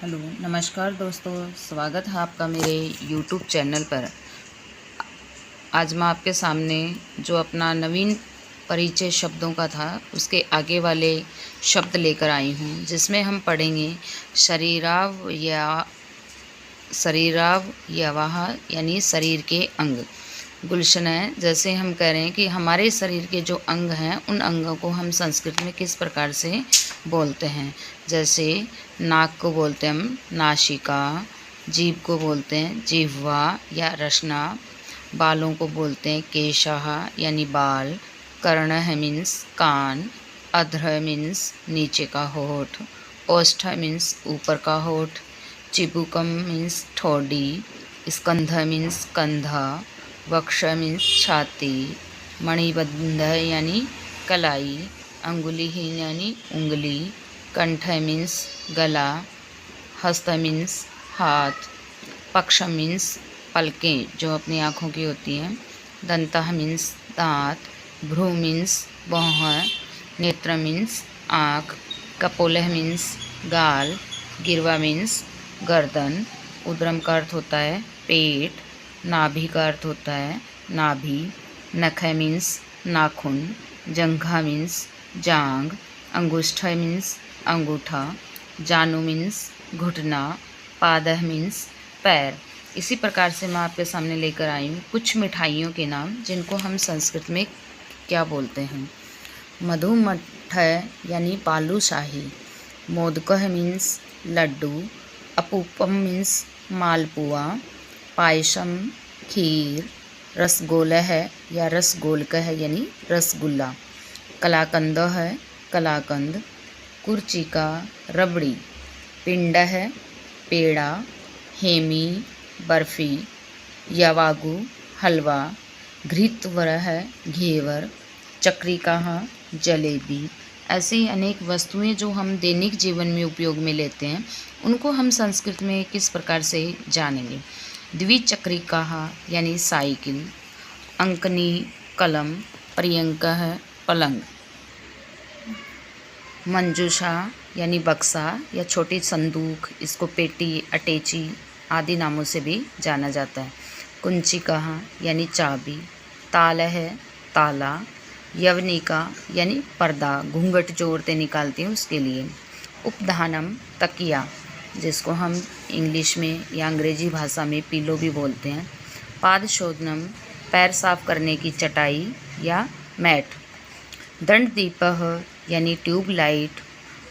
Hello नमस्कार दोस्तों, स्वागत है आपका मेरे यूट्यूब चैनल पर। आज मैं आपके सामने जो अपना नवीन परिचय शब्दों का था उसके आगे वाले शब्द लेकर आई हूँ, जिसमें हम पढ़ेंगे शरीरावयवाः यानी शरीर के अंग। गुलशन है, जैसे हम कह रहे हैं कि हमारे शरीर के जो अंग हैं उन अंगों को हम संस्कृत में किस प्रकार से बोलते हैं। जैसे नाक को बोलते हैं हम नासिका, जीभ को बोलते हैं जिह्वा या रसना, बालों को बोलते हैं केशः यानी बाल, कर्णः मीन्स कान, अधः मीन्स नीचे का होठ, ओष्ठ मीन्स ऊपर का होठ, चिबुकम मीन्स ठोडी, स्कंध मीन्स कंधा, वक्ष मीन्स छाती, मणिबंध यानी कलाई, अंगुलिहीन यानी उंगली, कंठ मीन्स गला, हस्त मीन्स हाथ, पक्ष मीन्स पलकें जो अपनी आँखों की होती हैं, दंतः मीन्स दांत, भ्रू मीन्स भौं, नेत्र मीन्स आँख, कपोलः मीन्स गाल, गिरवा मीन्स गर्दन, उदरम का अर्थ होता है पेट, नाभि का अर्थ होता है नाभि, नख मीन्स नाखून, जंघा मीन्स जांघ, अंगुष्ठ मीन्स अंगूठा, जानु मीन्स घुटना, पादः मीन्स पैर। इसी प्रकार से मैं आपके सामने लेकर आई हूँ कुछ मिठाइयों के नाम, जिनको हम संस्कृत में क्या बोलते हैं। मधुमठ यानी बालूशाही, मोदकः मीन्स लड्डू, अपूपम मीन्स मालपुआ, पायसम खीर, रसगोला है या रसगोलक है यानी रसगुल्ला, कलाकंद है कलाकंद, कुर्चिका रबड़ी, पिंड है पेड़ा, हेमी बर्फ़ी, यवागु हलवा, घृतवर है घेवर, चक्रिका जलेबी। ऐसी अनेक वस्तुएं जो हम दैनिक जीवन में उपयोग में लेते हैं उनको हम संस्कृत में किस प्रकार से जानेंगे। द्विचक्रिका यानी साइकिल, अंकनी कलम, पर्यंक है पलंग, मंजूषा यानी बक्सा या छोटी संदूक, इसको पेटी अटैची आदि नामों से भी जाना जाता है। कुंचिका यानी चाबी, ताल है ताला, यवनिका यानी पर्दा, घूंघट जो औरतें निकालती हैं उसके लिए, उपधानम तकिया जिसको हम इंग्लिश में या अंग्रेजी भाषा में पिलो भी बोलते हैं, पादशोधनम पैर साफ करने की चटाई या मैट, दंड दीपः यानी ट्यूब लाइट,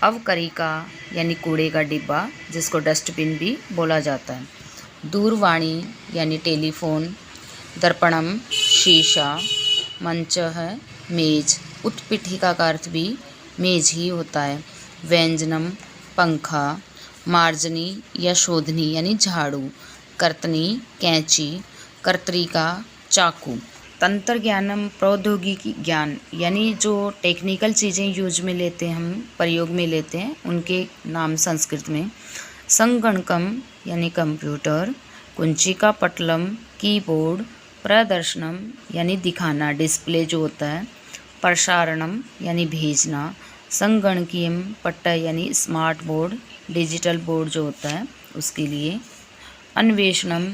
अवकरिका यानी कूड़े का डिब्बा जिसको डस्टबिन भी बोला जाता है, दूरवाणी यानी टेलीफोन, दर्पणम शीशा, मंच है मेज, उत्पीठिका का अर्थ भी मेज ही होता है, व्यंजनम पंखा, मार्जनी या शोधनी यानी झाड़ू, कर्तनी कैंची, कर्तरिका चाकू, तंत्र ज्ञानम प्रौद्योगिकी ज्ञान यानी जो टेक्निकल चीज़ें यूज में लेते हैं हम प्रयोग में लेते हैं उनके नाम संस्कृत में, संगणकम यानी कंप्यूटर, कुंचिका पटलम कीबोर्ड, प्रदर्शनम यानी दिखाना डिस्प्ले जो होता है, प्रसारणम यानी भेजना, संगणकीयम पट्ट यानी स्मार्ट बोर्ड डिजिटल बोर्ड जो होता है उसके लिए, अन्वेषणम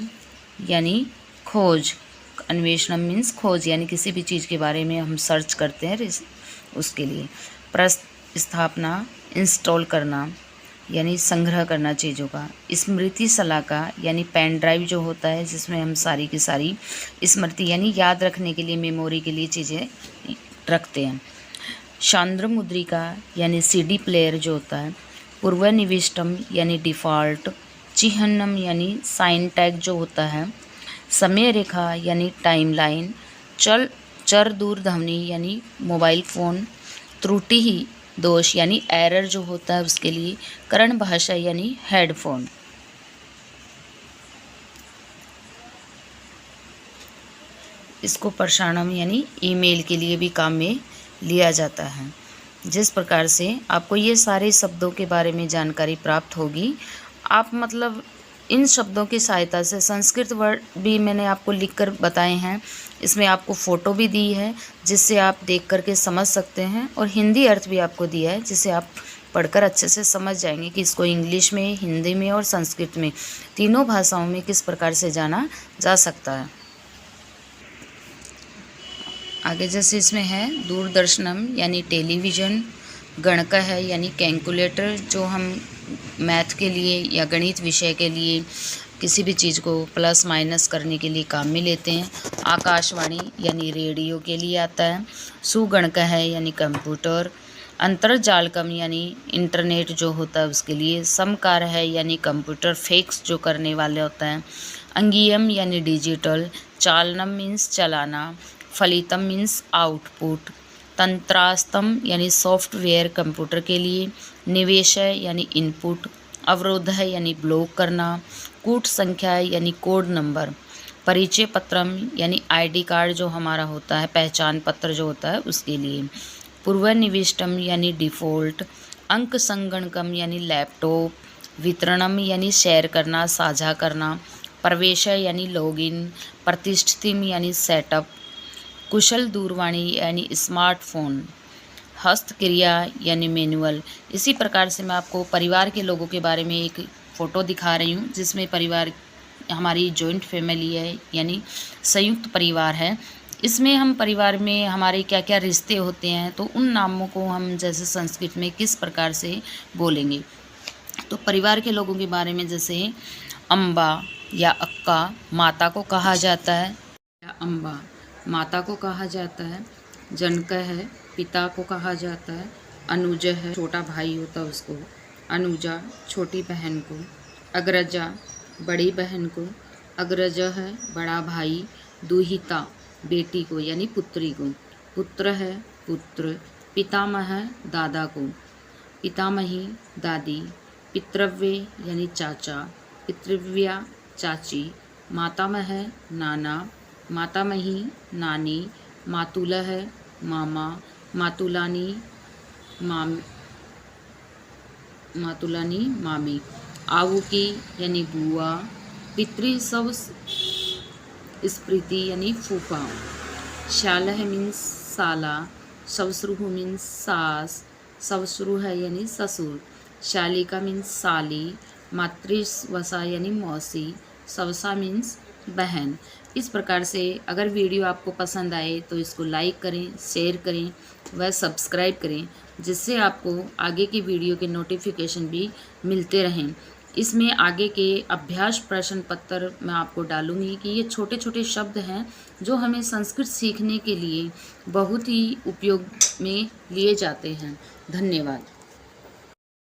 यानी खोज, अन्वेषणम मीन्स खोज यानी किसी भी चीज़ के बारे में हम सर्च करते हैं उसके लिए, प्रस्थापना इंस्टॉल करना यानी संग्रह करना चीज़ों का, स्मृति सलाका यानी पेन ड्राइव जो होता है जिसमें हम सारी की सारी स्मृति यानी याद रखने के लिए मेमोरी के लिए चीज़ें रखते हैं, शांद्र मुद्रिका यानी सीडी प्लेयर जो होता है, पूर्वनिविष्टम यानी डिफ़ॉल्ट, चिह्नम यानी साइन टैग जो होता है, समय रेखा यानी टाइमलाइन, चर दूरध्वनि यानी मोबाइल फ़ोन, त्रुटि ही दोष यानी एरर जो होता है उसके लिए, करण भाषा यानी हेडफोन। इसको प्रसारणम यानी ईमेल के लिए भी काम में लिया जाता है। जिस प्रकार से आपको ये सारे शब्दों के बारे में जानकारी प्राप्त होगी, आप मतलब इन शब्दों की सहायता से संस्कृत वर्ड भी मैंने आपको लिखकर बताए हैं, इसमें आपको फ़ोटो भी दी है जिससे आप देख करके समझ सकते हैं, और हिंदी अर्थ भी आपको दिया है जिसे आप पढ़कर अच्छे से समझ जाएंगे कि इसको इंग्लिश में, हिंदी में और संस्कृत में तीनों भाषाओं में किस प्रकार से जाना जा सकता है। आगे जैसे इसमें है दूरदर्शनम यानी टेलीविज़न, गणक है यानी कैलकुलेटर जो हम मैथ के लिए या गणित विषय के लिए किसी भी चीज़ को प्लस माइनस करने के लिए काम में लेते हैं। आकाशवाणी यानी रेडियो के लिए आता है। सुगणक है यानी कंप्यूटर। अंतर्जालकम यानी इंटरनेट जो होता है उसके लिए। समकार है यानी कंप्यूटर फैक्स जो करने वाले होता है। अंगीयम यानी डिजिटल। चालनम मीन्स चलाना। फलितम मीन्स आउटपुट। तंत्रास्तम यानी सॉफ्टवेयर कंप्यूटर के लिए। निवेश है यानी इनपुट। अवरोध है यानी ब्लॉक करना। कूट संख्या है यानी कोड नंबर। परिचय पत्रम यानी आईडी कार्ड जो हमारा होता है, पहचान पत्र जो होता है उसके लिए। पूर्वनिविष्टम यानी डिफ़ॉल्ट। अंक संगणकम यानी लैपटॉप। वितरणम यानी शेयर करना, साझा करना। प्रवेश यानी लॉगिन। प्रतिष्ठितिम यानी सेटअप। कुशल दूरवाणी यानी स्मार्टफोन। हस्तक्रिया यानी मैनुअल। इसी प्रकार से मैं आपको परिवार के लोगों के बारे में एक फ़ोटो दिखा रही हूँ जिसमें परिवार हमारी जॉइंट फैमिली है यानी संयुक्त परिवार है। इसमें हम परिवार में हमारे क्या क्या रिश्ते होते हैं तो उन नामों को हम जैसे संस्कृत में किस प्रकार से बोलेंगे। तो परिवार के लोगों के बारे में जैसे अम्बा या अक्का माता को कहा जाता है, या अम्बा माता को कहा जाता है। जनक है पिता को कहा जाता है। अनुज है छोटा भाई होता है उसको। अनुजा छोटी बहन को। अग्रजा बड़ी बहन को। अग्रज है बड़ा भाई। दुहिता बेटी को यानी पुत्री को। पुत्र है पुत्र। पितामह है दादा को। पितामही दादी। पितृव्य यानी चाचा। पितृव्या चाची। मातामह है नाना। मातामही नानी। मातुला है मामा। मातुलानी मामी। आवुकी यानी बुआ। पितृ सब स्मृति यानी फूफा। शालह मीन्स साला। सवसुरु मीन्स सास। सवसुरु है यानी ससुर। शालिका मीन्स साली। मातृवसा यानी मौसी। सवसा मीन्स बहन। इस प्रकार से अगर वीडियो आपको पसंद आए तो इसको लाइक करें, शेयर करें व सब्सक्राइब करें जिससे आपको आगे की वीडियो के नोटिफिकेशन भी मिलते रहें। इसमें आगे के अभ्यास प्रश्न पत्र मैं आपको डालूंगी कि ये छोटे छोटे शब्द हैं जो हमें संस्कृत सीखने के लिए बहुत ही उपयोग में लिए जाते हैं। धन्यवाद।